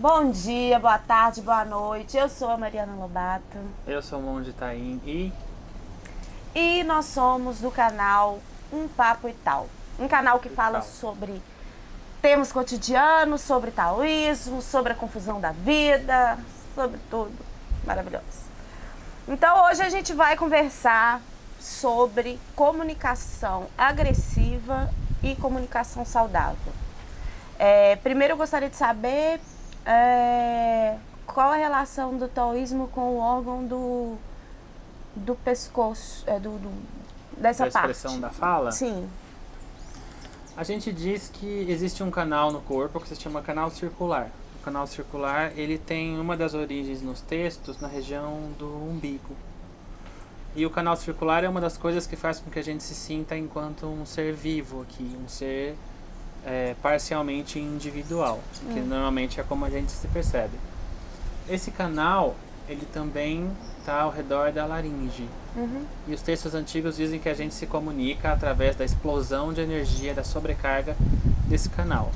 Bom dia, boa tarde, boa noite. Eu sou a Mariana Lobato. Eu sou o Monge Taim E nós somos do canal Um Papo e Tal. Um canal que fala sobre temas cotidianos, sobre taoísmo, sobre a confusão da vida, sobre tudo. Maravilhoso. Então hoje a gente vai conversar sobre comunicação agressiva e comunicação saudável. Primeiro eu gostaria de saber qual a relação do taoísmo com o órgão do pescoço, dessa da expressão parte. da fala. Sim. A gente diz que existe um canal no corpo que se chama canal circular. O canal circular, ele tem uma das origens nos textos na região do umbigo. E o canal circular é uma das coisas que faz com que a gente se sinta enquanto um ser vivo aqui, um ser parcialmente individual, que normalmente é como a gente se percebe. Esse canal, ele também está ao redor da laringe. E os textos antigos dizem que a gente se comunica através da explosão de energia, da sobrecarga desse canal.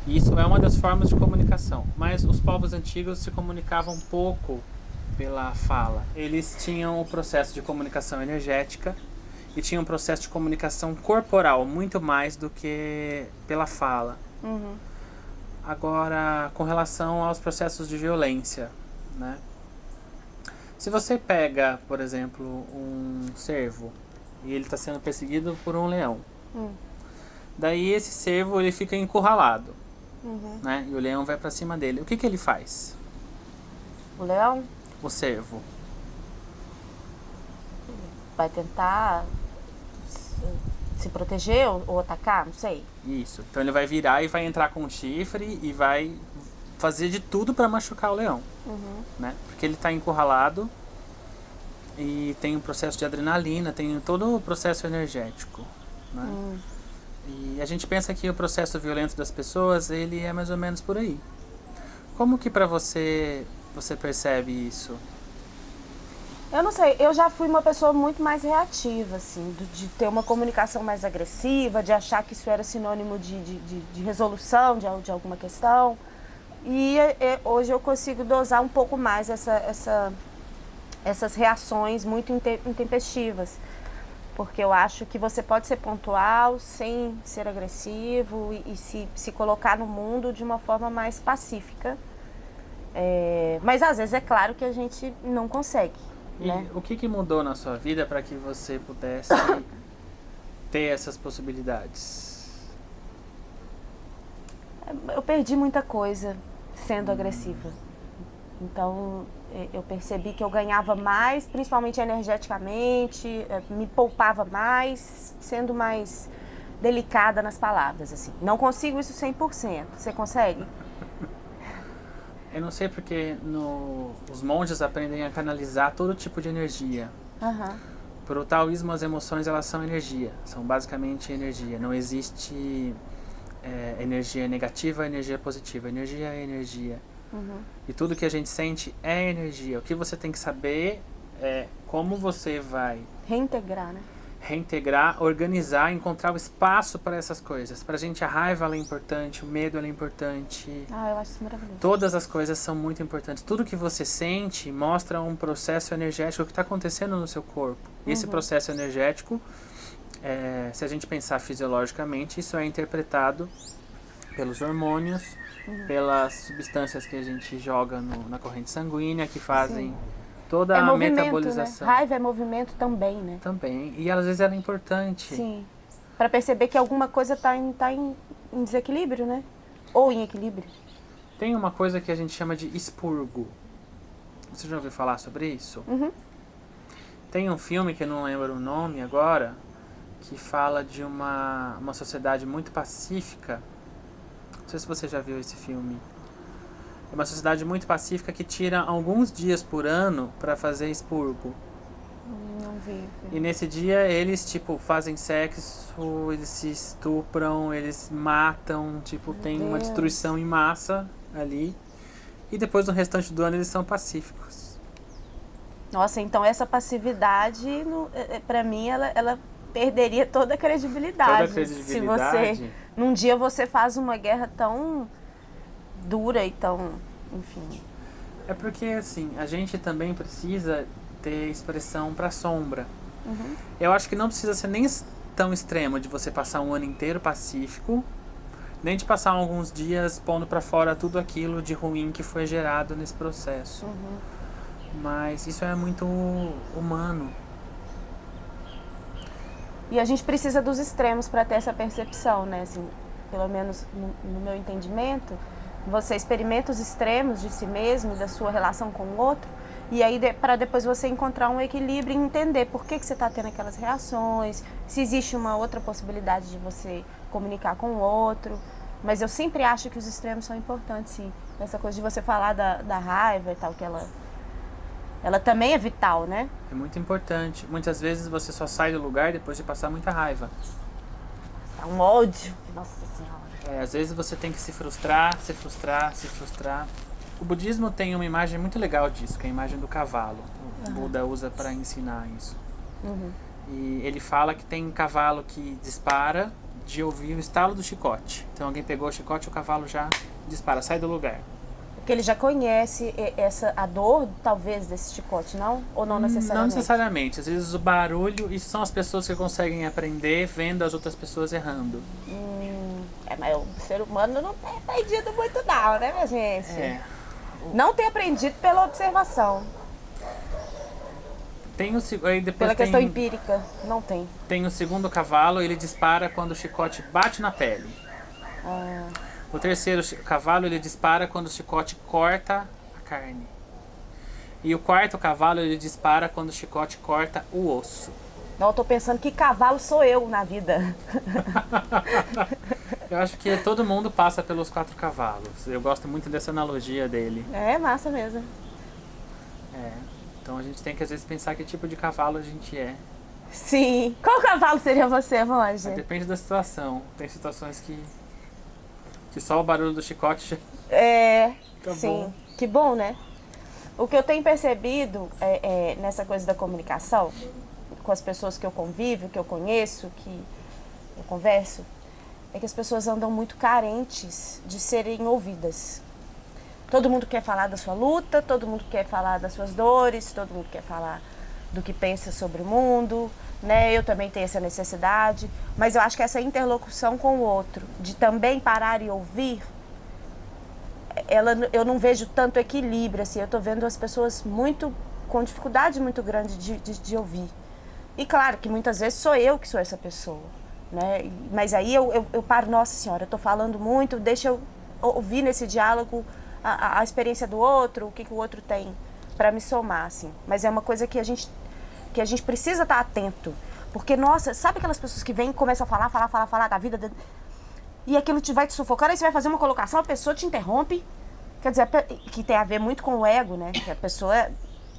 E isso é uma das formas de comunicação. Mas os povos antigos se comunicavam pouco pela fala. Eles tinham o processo de comunicação energética e tinham um processo de comunicação corporal, muito mais do que pela fala. Agora, com relação aos processos de violência, né? Se você pega, por exemplo, um cervo e ele está sendo perseguido por um leão, daí esse cervo ele fica encurralado, né? E o leão vai para cima dele. O que ele faz? O leão O cervo. vai tentar se proteger ou atacar, não sei. Isso. Então ele vai virar e vai entrar com um chifre e vai fazer de tudo para machucar o leão, né? Porque ele está encurralado e tem um processo de adrenalina, tem todo o processo energético, né? E a gente pensa que o processo violento das pessoas, ele é mais ou menos por aí. Como que para você percebe isso? Eu não sei, eu já fui uma pessoa muito mais reativa, assim, de ter uma comunicação mais agressiva, de achar que isso era sinônimo de resolução de alguma questão. E hoje eu consigo dosar um pouco mais essas reações muito intempestivas. Porque eu acho que você pode ser pontual sem ser agressivo e se colocar no mundo de uma forma mais pacífica. Mas às vezes é claro que a gente não consegue. E Né? o que mudou na sua vida para que você pudesse ter essas possibilidades? Eu perdi muita coisa sendo agressiva. Então eu percebi que eu ganhava mais, principalmente energeticamente, me poupava mais, sendo mais delicada nas palavras. Assim. Não consigo isso 100%. Você consegue? Eu não sei porque os monges aprendem a canalizar todo tipo de energia. Para o taoísmo, as emoções elas são energia, são basicamente energia. Não existe energia negativa, energia positiva. Energia é energia. E tudo que a gente sente é energia. O que você tem que saber é como você vai reintegrar, né? Reintegrar, organizar, encontrar o espaço para essas coisas. Pra gente a raiva ela é importante, o medo ela é importante. Eu acho isso maravilhoso. Todas as coisas são muito importantes. Tudo que você sente mostra um processo energético que está acontecendo no seu corpo. E esse processo energético, se a gente pensar fisiologicamente, isso é interpretado pelos hormônios, pelas substâncias que a gente joga na corrente sanguínea, que fazem toda a metabolização. Né? Raiva é movimento também, né? Também. E às vezes ela é importante. Sim. Para perceber que alguma coisa está em desequilíbrio, né? Ou em equilíbrio. Tem uma coisa que a gente chama de expurgo. Você já ouviu falar sobre isso? Tem um filme que eu não lembro o nome agora, que fala de uma sociedade muito pacífica. Não sei se você já viu esse filme. É uma sociedade muito pacífica que tira alguns dias por ano para fazer expurgo. Não vi. E nesse dia eles, fazem sexo, eles se estupram, eles matam, tem uma destruição em massa ali. E depois no restante do ano eles são pacíficos. Nossa, então essa passividade, pra mim, ela perderia toda a credibilidade. Toda a credibilidade. Se num dia você faz uma guerra tão dura e tão, enfim. É porque, assim, a gente também precisa ter expressão pra sombra. Eu acho que não precisa ser nem tão extremo de você passar um ano inteiro pacífico, nem de passar alguns dias pondo pra fora tudo aquilo de ruim que foi gerado nesse processo. Mas isso é muito humano. E a gente precisa dos extremos para ter essa percepção, né? Assim, pelo menos no meu entendimento, você experimenta os extremos de si mesmo, da sua relação com o outro, e aí para depois você encontrar um equilíbrio e entender por que você está tendo aquelas reações, se existe uma outra possibilidade de você comunicar com o outro. Mas eu sempre acho que os extremos são importantes, sim. Essa coisa de você falar da raiva e tal, que ela também é vital, né? É muito importante. Muitas vezes você só sai do lugar depois de passar muita raiva. É um ódio. Nossa Senhora. Às vezes você tem que se frustrar. O budismo tem uma imagem muito legal disso, que é a imagem do cavalo. O Buda usa para ensinar isso. E ele fala que tem cavalo que dispara de ouvir o estalo do chicote. Então alguém pegou o chicote e o cavalo já dispara, sai do lugar. Porque ele já conhece a dor, talvez, desse chicote, não? Ou não necessariamente? Não necessariamente. Às vezes o barulho, isso são as pessoas que conseguem aprender vendo as outras pessoas errando. Mas o ser humano não tem aprendido muito não, né, minha gente? Não tem aprendido pela observação. Aí depois pela questão empírica, não tem. Tem o segundo cavalo, ele dispara quando o chicote bate na pele. O terceiro cavalo, ele dispara quando o chicote corta a carne. E o quarto cavalo, ele dispara quando o chicote corta o osso. Não, eu tô pensando que cavalo sou eu na vida. Eu acho que todo mundo passa pelos 4 cavalos. Eu gosto muito dessa analogia dele. É massa mesmo. Então a gente tem que às vezes pensar que tipo de cavalo a gente é. Sim. Qual cavalo seria você, Monge? Depende da situação. Tem situações que só o barulho do chicote já... sim. Bom. Que bom, né? O que eu tenho percebido nessa coisa da comunicação, com as pessoas que eu convivo, que eu conheço, que eu converso, é que as pessoas andam muito carentes de serem ouvidas. Todo mundo quer falar da sua luta, todo mundo quer falar das suas dores, todo mundo quer falar do que pensa sobre o mundo, né? Eu também tenho essa necessidade, mas eu acho que essa interlocução com o outro, de também parar e ouvir, eu não vejo tanto equilíbrio, assim, eu tô vendo as pessoas com dificuldade muito grande de ouvir. E claro que muitas vezes sou eu que sou essa pessoa, né? Mas aí eu paro, nossa senhora, eu tô falando muito, deixa eu ouvir nesse diálogo a experiência do outro, o que o outro tem para me somar, assim. Mas é uma coisa que a gente precisa estar atento. Porque, nossa, sabe aquelas pessoas que vêm e começam a falar da vida, e aquilo vai te sufocando, aí você vai fazer uma colocação, a pessoa te interrompe. Quer dizer, que tem a ver muito com o ego, né? Que a pessoa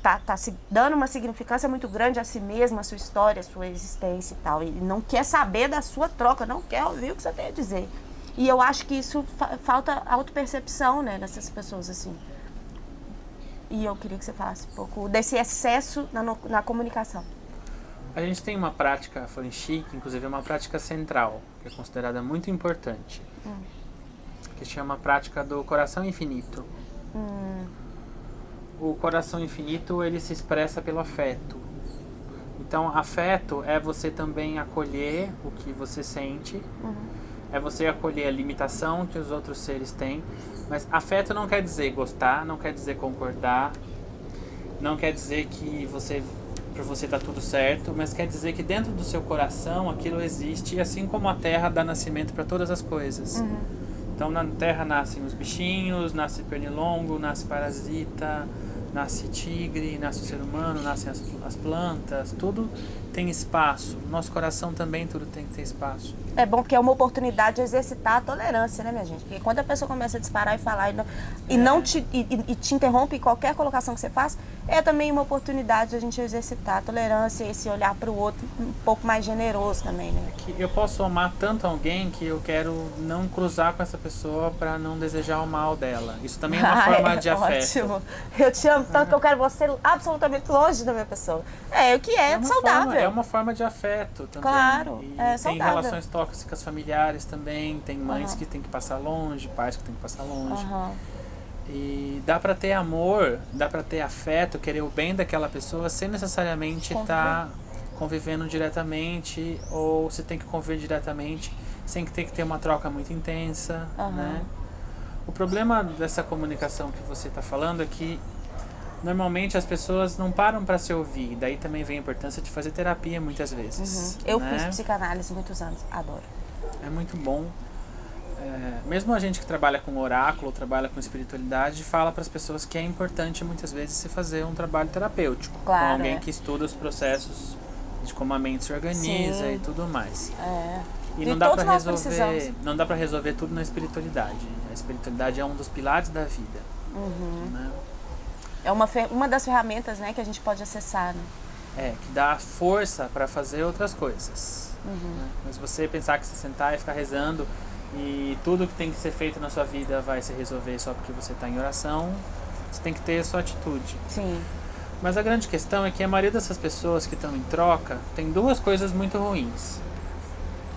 tá se dando uma significância muito grande a si mesma, a sua história, a sua existência e tal. E não quer saber da sua troca, não quer ouvir o que você tem a dizer. E eu acho que isso falta autopercepção, né, nessas pessoas, assim. E eu queria que você falasse um pouco desse excesso na comunicação. A gente tem uma prática Fanchi, que inclusive é uma prática central, que é considerada muito importante, que chama a prática do coração infinito. O coração infinito, ele se expressa pelo afeto. Então, afeto é você também acolher o que você sente, é você acolher a limitação que os outros seres têm, mas afeto não quer dizer gostar, não quer dizer concordar, não quer dizer que para você tá tudo certo, mas quer dizer que dentro do seu coração aquilo existe, assim como a terra dá nascimento para todas as coisas. Então na terra nascem os bichinhos, nasce pernilongo, nasce parasita, nasce tigre, nasce o ser humano, nascem as plantas, tudo tem espaço. No nosso coração também tudo tem que ter espaço. É bom porque é uma oportunidade de exercitar a tolerância, né, minha gente? Porque quando a pessoa começa a disparar e falar e te interrompe em qualquer colocação que você faz, é também uma oportunidade de a gente exercitar a tolerância e esse olhar para o outro um pouco mais generoso também, né? Que eu posso amar tanto alguém que eu quero não cruzar com essa pessoa para não desejar o mal dela. Isso também é uma forma de afeto. Ótimo. Eu te amo tanto que eu quero você absolutamente longe da minha pessoa. É o que é saudável. é uma forma de afeto também. Claro, E é tem saudável. relações tóxicas familiares também, tem mães que tem que passar longe, pais que tem que passar longe. Aham. E dá pra ter amor, dá pra ter afeto, querer o bem daquela pessoa sem necessariamente estar convivendo diretamente, ou você tem que conviver diretamente sem ter que ter uma troca muito intensa, né? O problema dessa comunicação que você está falando é que normalmente as pessoas não param para se ouvir. Daí também vem a importância de fazer terapia muitas vezes. Eu né? fiz psicanálise muitos anos, adoro. É muito bom. Mesmo a gente que trabalha com oráculo, trabalha com espiritualidade, fala para as pessoas que é importante muitas vezes se fazer um trabalho terapêutico. Claro, com alguém que estuda os processos de como a mente se organiza. Sim. E tudo mais. E não dá para resolver, não dá para resolver tudo na espiritualidade. A espiritualidade é um dos pilares da vida. Né? É uma das ferramentas, né, que a gente pode acessar. Né? Que dá força para fazer outras coisas. Né? Mas você pensar que se sentar e ficar rezando e tudo que tem que ser feito na sua vida vai se resolver só porque você está em oração, você tem que ter a sua atitude. Sim. Mas a grande questão é que a maioria dessas pessoas que estão em troca tem duas coisas muito ruins.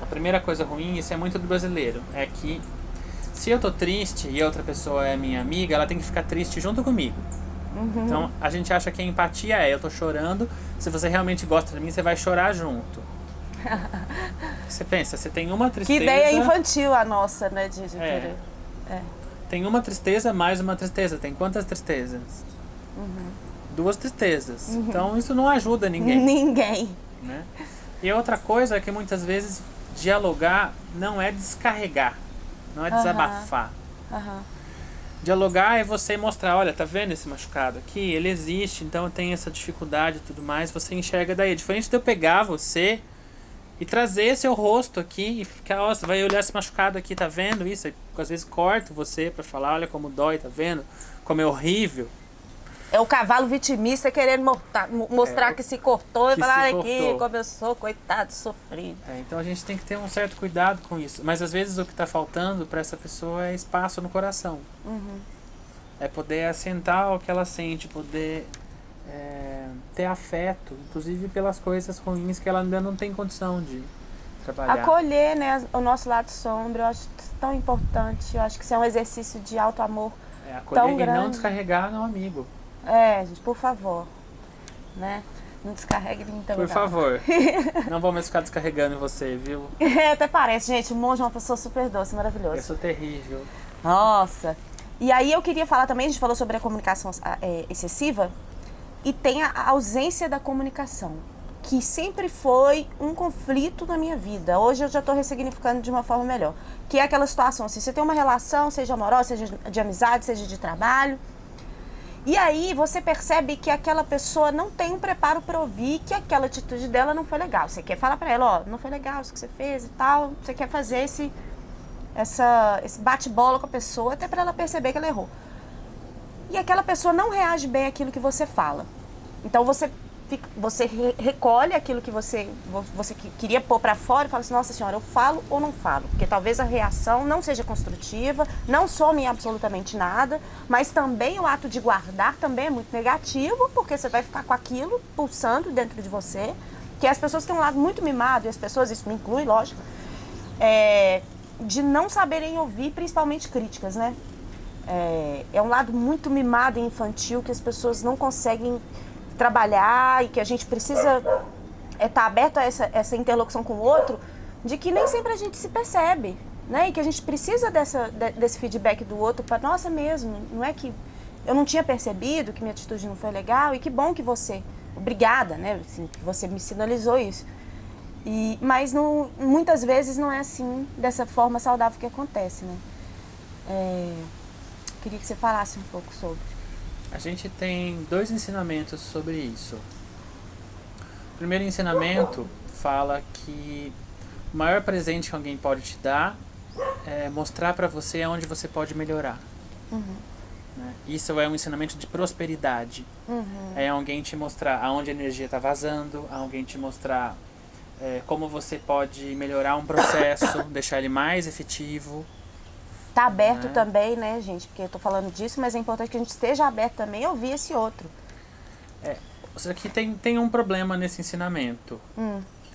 A primeira coisa ruim, isso é muito do brasileiro, é que se eu tô triste e a outra pessoa é minha amiga, ela tem que ficar triste junto comigo. Então a gente acha que a empatia eu tô chorando, se você realmente gosta de mim, você vai chorar junto. Você pensa, você tem uma tristeza... Que ideia infantil a nossa, né, de querer. Tem uma tristeza mais uma tristeza, tem quantas tristezas? 2 tristezas. Então isso não ajuda ninguém. Ninguém. Né? E outra coisa é que muitas vezes dialogar não é descarregar, não é desabafar. Dialogar é você mostrar, olha, tá vendo esse machucado aqui? Ele existe, então eu tenho essa dificuldade e tudo mais, você enxerga daí. Diferente de eu pegar você e trazer seu rosto aqui e ficar, ó, você vai olhar esse machucado aqui, tá vendo isso? E, às vezes corto você pra falar, olha como dói, tá vendo? Como é horrível. É o cavalo vitimista querendo mostrar que se cortou e falar, olha aqui, como eu sou, coitado, sofrido. Então a gente tem que ter um certo cuidado com isso. Mas às vezes o que está faltando para essa pessoa é espaço no coração. É poder assentar o que ela sente, poder ter afeto, inclusive pelas coisas ruins que ela ainda não tem condição de trabalhar. Acolher, né, o nosso lado sombrio, eu acho tão importante. Eu acho que isso é um exercício de auto-amor acolher tão e grande. não descarregar no amigo. Gente, por favor, né? Não descarregue em então. Por favor. Não vamos ficar descarregando em você, viu? Até parece, gente. O monge é uma pessoa super doce, maravilhosa. Eu sou terrível. Nossa. E aí eu queria falar também, a gente falou sobre a comunicação excessiva, e tem a ausência da comunicação, que sempre foi um conflito na minha vida. Hoje eu já estou ressignificando de uma forma melhor. Que é aquela situação, assim, você tem uma relação, seja amorosa, seja de amizade, seja de trabalho, e aí você percebe que aquela pessoa não tem um preparo para ouvir, que aquela atitude dela não foi legal. Você quer falar para ela, ó, não foi legal isso que você fez e tal. Você quer fazer esse bate-bola com a pessoa até para ela perceber que ela errou. E aquela pessoa não reage bem àquilo que você fala. Então você recolhe aquilo que você queria pôr para fora e fala assim, nossa senhora, eu falo ou não falo? Porque talvez a reação não seja construtiva, não some absolutamente nada, mas também o ato de guardar também é muito negativo, porque você vai ficar com aquilo pulsando dentro de você, que as pessoas têm um lado muito mimado, e as pessoas, isso me inclui, lógico, de não saberem ouvir, principalmente críticas, né? É um lado muito mimado e infantil que as pessoas não conseguem trabalhar e que a gente precisa estar aberto a essa interlocução com o outro, de que nem sempre a gente se percebe, né? E que a gente precisa desse feedback do outro para nossa mesmo. Não é que eu não tinha percebido que minha atitude não foi legal e que bom que você, obrigada, né? Assim, que você me sinalizou isso. Mas muitas vezes não é assim, dessa forma saudável que acontece, né? Queria que você falasse um pouco sobre. A gente tem 2 ensinamentos sobre isso. O primeiro ensinamento fala que o maior presente que alguém pode te dar é mostrar para você onde você pode melhorar. Né? Isso é um ensinamento de prosperidade. É alguém te mostrar aonde a energia está vazando, alguém te mostrar como você pode melhorar um processo, deixar ele mais efetivo. Tá aberto também, né, gente? Porque eu tô falando disso, mas é importante que a gente esteja aberto também a ouvir esse outro. Só que tem um problema nesse ensinamento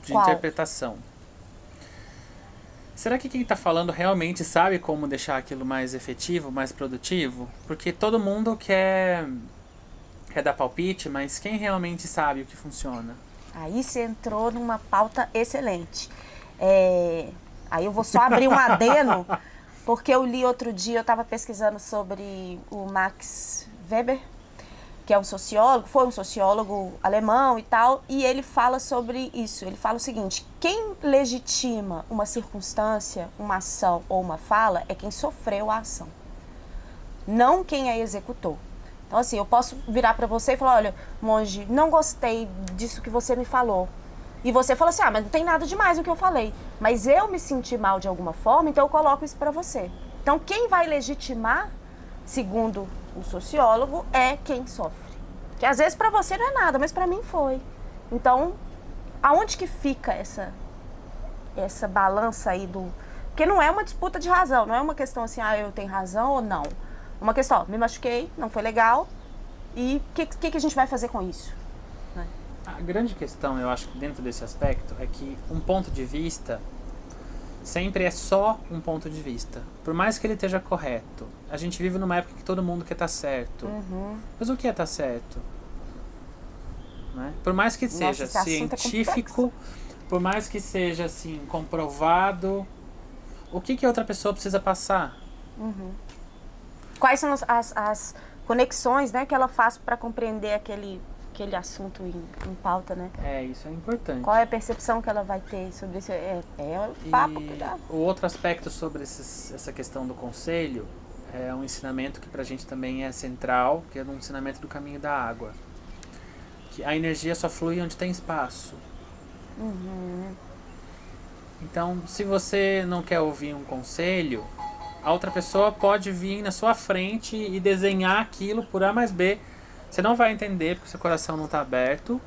de Qual? interpretação. Será que quem está falando realmente sabe como deixar aquilo mais efetivo, mais produtivo? Porque todo mundo quer dar palpite, mas quem realmente sabe o que funciona? Aí você entrou numa pauta excelente. Aí eu vou só abrir um adeno, porque eu li outro dia, eu estava pesquisando sobre o Max Weber, que é um sociólogo, foi um sociólogo alemão e tal, e ele fala sobre isso. Ele fala o seguinte: quem legitima uma circunstância, uma ação ou uma fala é quem sofreu a ação, não quem a executou. Então, assim, eu posso virar para você e falar: olha, monge, não gostei disso que você me falou. E você fala assim: ah, mas não tem nada demais no que eu falei. Mas eu me senti mal de alguma forma, então eu coloco isso para você. Então, quem vai legitimar, segundo o sociólogo, é quem sofre. Que às vezes para você não é nada, mas para mim foi. Então, aonde que fica essa balança aí do... Porque não é uma disputa de razão, não é uma questão assim, ah, eu tenho razão ou não. É uma questão, ó, me machuquei, não foi legal, e o que a gente vai fazer com isso? Né? A grande questão, eu acho que dentro desse aspecto, é que um ponto de vista sempre é só um ponto de vista. Por mais que ele esteja correto. A gente vive numa época que todo mundo quer estar certo. Mas o que é estar certo? Né? Por mais que seja científico, por mais que seja assim, comprovado, o que a outra pessoa precisa passar? Quais são as conexões, né, que ela faz para compreender aquele assunto em pauta, né? Isso é importante. Qual é a percepção que ela vai ter sobre isso? O papo, cuidado. O outro aspecto sobre essa questão do conselho é um ensinamento que pra gente também é central, que é um ensinamento do caminho da água. Que a energia só flui onde tem espaço. Então, se você não quer ouvir um conselho, a outra pessoa pode vir na sua frente e desenhar aquilo por A mais B. Você não vai entender porque seu coração não está aberto.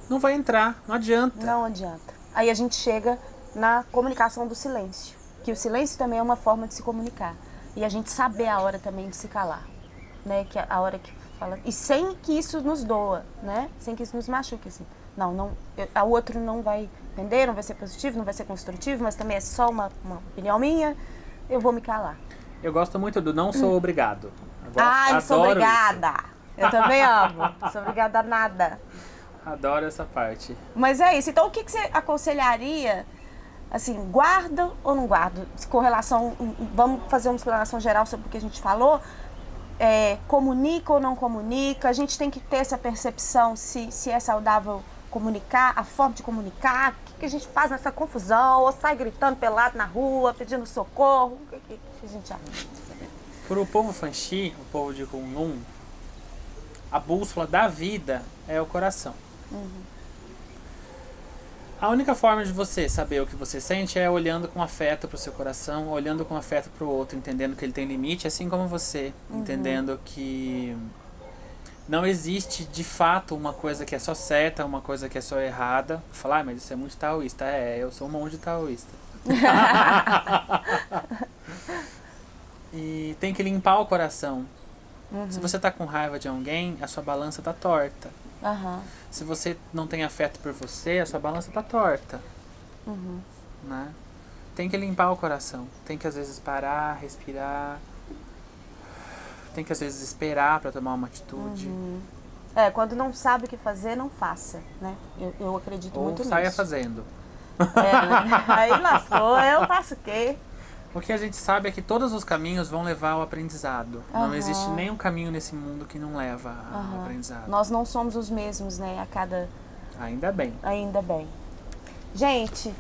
Não vai entrar, não adianta. Não adianta. Aí a gente chega na comunicação do silêncio. Que o silêncio também é uma forma de se comunicar. E a gente saber a hora também de se calar. Né? Que a hora que fala... E sem que isso nos doa, né? Sem que isso nos machuque, assim. O outro não vai entender, não vai ser positivo, não vai ser construtivo, mas também é só uma opinião minha. Eu vou me calar. Eu gosto muito do não sou obrigado. Não sou obrigada. Isso. Eu também amo. Não sou obrigada a nada. Adoro essa parte. Mas é isso. Então, o que você aconselharia, assim, guarda ou não guarda? Com relação, vamos fazer uma explanação geral sobre o que a gente falou. Comunica ou não comunica? A gente tem que ter essa percepção se é saudável comunicar, a forma de comunicar. O que a gente faz nessa confusão? Ou sai gritando pelado na rua, pedindo socorro? O que a gente acha? Para o povo Fanxi, o povo de Kunlun, a bússola da vida é o coração. A única forma de você saber o que você sente é olhando com afeto para o seu coração, olhando com afeto para o outro, entendendo que ele tem limite, assim como você, entendendo que não existe de fato uma coisa que é só certa, uma coisa que é só errada. Falar, mas isso é muito taoísta. Eu sou um monge taoísta. E tem que limpar o coração. Se você tá com raiva de alguém, a sua balança tá torta. Se você não tem afeto por você, a sua balança tá torta. Né? Tem que limpar o coração. Tem que às vezes parar, respirar. Tem que às vezes esperar para tomar uma atitude. Quando não sabe o que fazer, não faça, né? Eu acredito muito nisso. Ou saia fazendo. Né? Aí lascou, eu faço o quê? O que a gente sabe é que todos os caminhos vão levar ao aprendizado. Não existe nenhum caminho nesse mundo que não leva ao aprendizado. Nós não somos os mesmos, né? Ainda bem. Ainda bem. Gente,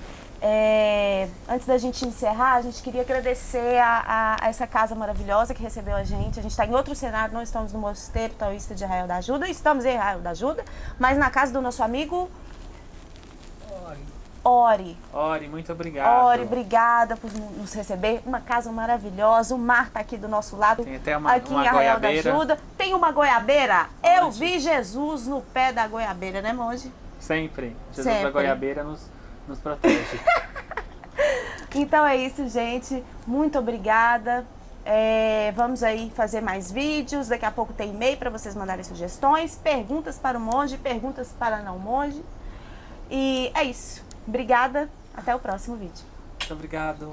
antes da gente encerrar, a gente queria agradecer a essa casa maravilhosa que recebeu a gente. A gente está em outro cenário, não estamos no Mosteiro Taoísta de Arraial da Ajuda, estamos em Arraial da Ajuda, mas na casa do nosso amigo... Ori, muito obrigado. Ori, obrigada por nos receber. Uma casa maravilhosa. O mar tá aqui do nosso lado. Tem até uma aqui em Arraial da Ajuda. Tem uma goiabeira. Eu vi Jesus no pé da goiabeira, né, monge? Sempre. Jesus da goiabeira nos protege. Então é isso, gente. Muito obrigada. Vamos aí fazer mais vídeos. Daqui a pouco tem e-mail para vocês mandarem sugestões, perguntas para o monge, perguntas para não monge. E é isso. Obrigada. Até o próximo vídeo. Muito obrigado.